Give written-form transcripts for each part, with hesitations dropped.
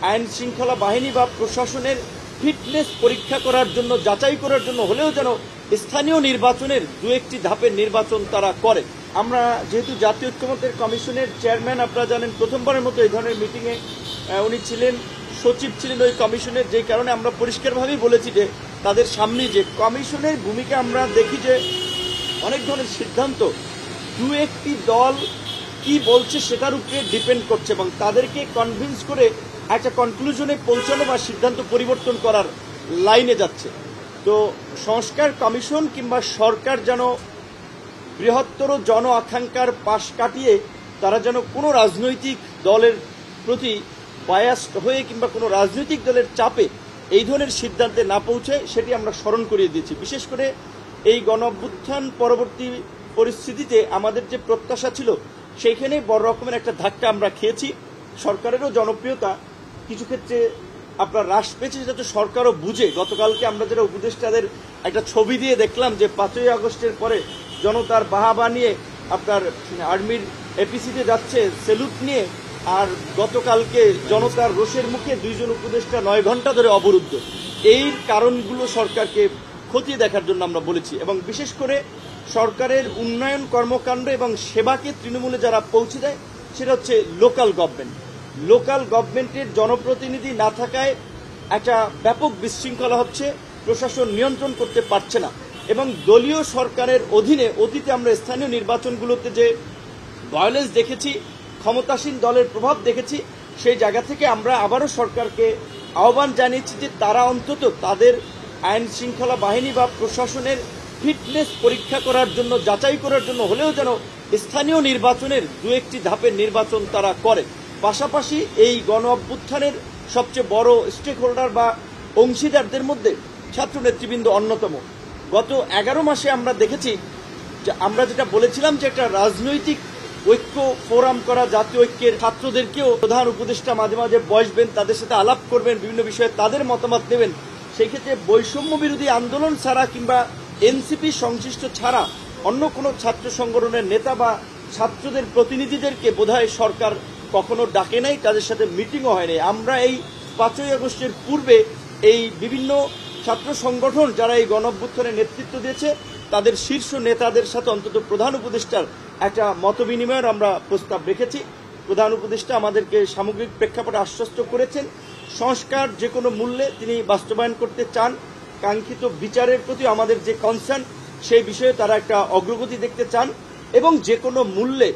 আইন শৃঙ্খলা বাহিনী বা প্রশাসনের ফিটনেস পরীক্ষা করার জন্য, যাচাই করার জন্য হলেও যেন স্থানীয় নির্বাচনের দু একটি ধাপের নির্বাচন তারা করে। আমরা যেহেতু জাতীয় ঐক্যমত্যের কমিশনের চেয়ারম্যান, আপনারা জানেন প্রথমবারের মতো এই ধরনের মিটিংয়ে উনি ছিলেন, সচিব ছিলেন ওই কমিশনের, যেই কারণে আমরা পরিষ্কারভাবেই বলেছি যে তাদের সামনে যে কমিশনের ভূমিকা আমরা দেখি যে অনেক ধরনের সিদ্ধান্ত দু একটি দল কি বলছে সেটার উপরে ডিপেন্ড করছে এবং তাদেরকে কনভিন্স করে একটা কনক্লুশনে পৌঁছানো বা সিদ্ধান্ত পরিবর্তন করার লাইনে যাচ্ছে। তো সংস্কার কমিশন কিংবা সরকার যেন বৃহত্তর জন আকাঙ্ক্ষার পাশ কাটিয়ে তারা যেন কোনো রাজনৈতিক দলের প্রতি বায়াসড হয়ে কিংবা কোনো রাজনৈতিক দলের চাপে এই ধরনের সিদ্ধান্তে না পৌঁছায় সেটি আমরা স্মরণ করিয়ে দিয়েছি। বিশেষ করে এই গণ অভ্যুত্থান পরবর্তী পরিস্থিতিতে আমাদের যে প্রত্যাশা ছিল সেইখানে বড় রকমের একটা ধাক্কা আমরা খেয়েছি। সরকারেরও জনপ্রিয়তা কিছু ক্ষেত্রে আপনার হ্রাস পেয়েছে, যেটা তো সরকারও বুঝে। গতকালকে আমরা যারা উপদেষ্টাদের একটা ছবি দিয়ে দেখলাম যে 5ই আগস্টের পরে জনতার বাহাবা নিয়ে আপনার আর্মির এপিসিতে যাচ্ছে সেলুট নিয়ে, আর গতকালকে জনতার রোষের মুখে 2 জন উপদেষ্টা 9 ঘন্টা ধরে অবরুদ্ধ। এই কারণগুলো সরকারকে খতিয়ে দেখার জন্য আমরা বলেছি এবং বিশেষ করে সরকারের উন্নয়ন কর্মকাণ্ড এবং সেবাকে তৃণমূলে যারা পৌঁছে দেয় সেটা হচ্ছে লোকাল গভর্নমেন্ট। লোকাল গভর্নমেন্টের জনপ্রতিনিধি না থাকায় একটা ব্যাপক বিশৃঙ্খলা হচ্ছে, প্রশাসন নিয়ন্ত্রণ করতে পারছে না এবং দলীয় সরকারের অধীনে অতীতে আমরা স্থানীয় নির্বাচনগুলোতে যে ভায়োলেন্স দেখেছি, ক্ষমতাসীন দলের প্রভাব দেখেছি, সেই জায়গা থেকে আমরা আবারও সরকারকে আহ্বান জানিয়েছি যে তারা অন্তত তাদের আইন শৃঙ্খলা বাহিনী বা প্রশাসনের ফিটনেস পরীক্ষা করার জন্য, যাচাই করার জন্য হলেও যেন স্থানীয় নির্বাচনের দু একটি ধাপের নির্বাচন তারা করে। পাশাপাশি এই গণ অভ্যুত্থানের সবচেয়ে বড় স্টেক হোল্ডার বা অংশীদারদের মধ্যে ছাত্র নেতৃবৃন্দ অন্যতম। গত 11 মাসে আমরা দেখেছি যে আমরা যেটা বলেছিলাম যে একটা রাজনৈতিক ঐক্য ফোরাম করা, জাতীয় ঐক্যের ছাত্রদেরকেও প্রধান উপদেষ্টা মাঝে মাঝে বসবেন, তাদের সাথে আলাপ করবেন, বিভিন্ন বিষয়ে তাদের মতামত নেবেন। সেই ক্ষেত্রে বৈষম্য বিরোধী আন্দোলন ছাড়া কিংবা এনসিপি সংশ্লিষ্ট ছাড়া অন্য কোনো ছাত্র সংগঠনের নেতা বা ছাত্রদের প্রতিনিধিদেরকে বোধহয় সরকার কখনো ডাকে নাই, তাদের সাথে মিটিংও হয়নি। আমরা এই 5ই আগস্টের পূর্বে এই বিভিন্ন ছাত্র সংগঠন যারা এই গণ অভ্যুত্থানের নেতৃত্ব দিয়েছে তাদের শীর্ষ নেতাদের সাথে অন্তত প্রধান উপদেষ্টার একটা মতবিনিময়ের আমরা প্রস্তাব রেখেছি। প্রধান উপদেষ্টা আমাদেরকে সামগ্রিক প্রেক্ষাপটে আশ্বস্ত করেছেন সংস্কার যে কোনো মূল্যে তিনি বাস্তবায়ন করতে চান। কাঙ্ক্ষিত বিচারের প্রতি আমাদের যে কনসার্ন সেই বিষয়ে তারা একটা অগ্রগতি দেখতে চান এবং যে কোনো মূল্যে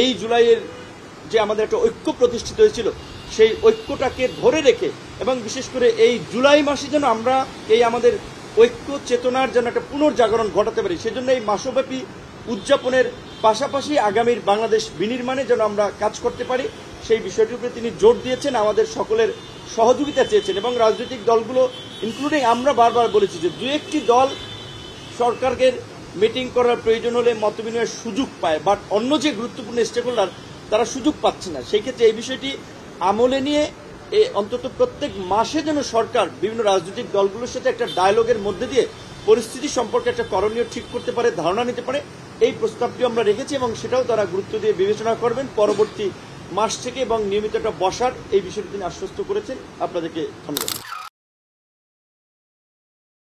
এই জুলাইয়ের যে আমাদের একটা ঐক্য প্রতিষ্ঠিত হয়েছিল সেই ঐক্যটাকে ধরে রেখে এবং বিশেষ করে এই জুলাই মাসে যেন আমরা এই আমাদের ঐক্য চেতনার যেন একটা পুনর্জাগরণ ঘটাতে পারি, সেজন্য এই মাসব্যাপী উদযাপনের পাশাপাশি আগামীর বাংলাদেশ বিনির্মাণে যেন আমরা কাজ করতে পারি সেই বিষয়টির উপরে তিনি জোর দিয়েছেন, আমাদের সকলের সহযোগিতা চেয়েছেন এবং রাজনৈতিক দলগুলো ইনক্লুডিং আমরা বারবার বলেছি যে 2 একটি দল সরকারকে মিটিং করার প্রয়োজন হলে মতবিনিময়ের সুযোগ পায়, বাট অন্য যে গুরুত্বপূর্ণ স্টেক হোল্ডার তারা সুযোগ পাচ্ছে না। সেই ক্ষেত্রে এই বিষয়টি আমলে নিয়ে অন্তত প্রত্যেক মাসে যেন সরকার বিভিন্ন রাজনৈতিক দলগুলোর সাথে একটা ডায়ালগের মধ্যে দিয়ে পরিস্থিতি সম্পর্কে একটা করণীয় ঠিক করতে পারে, ধারণা নিতে পারে, এই প্রস্তাবটি আমরা রেখেছি এবং সেটাও তারা গুরুত্ব দিয়ে বিবেচনা করবেন পরবর্তী মাস থেকে এবং নিয়মিত একটা বসার এই বিষয়টি তিনি আশ্বস্ত করেছেন। আপনাদেরকে ধন্যবাদ।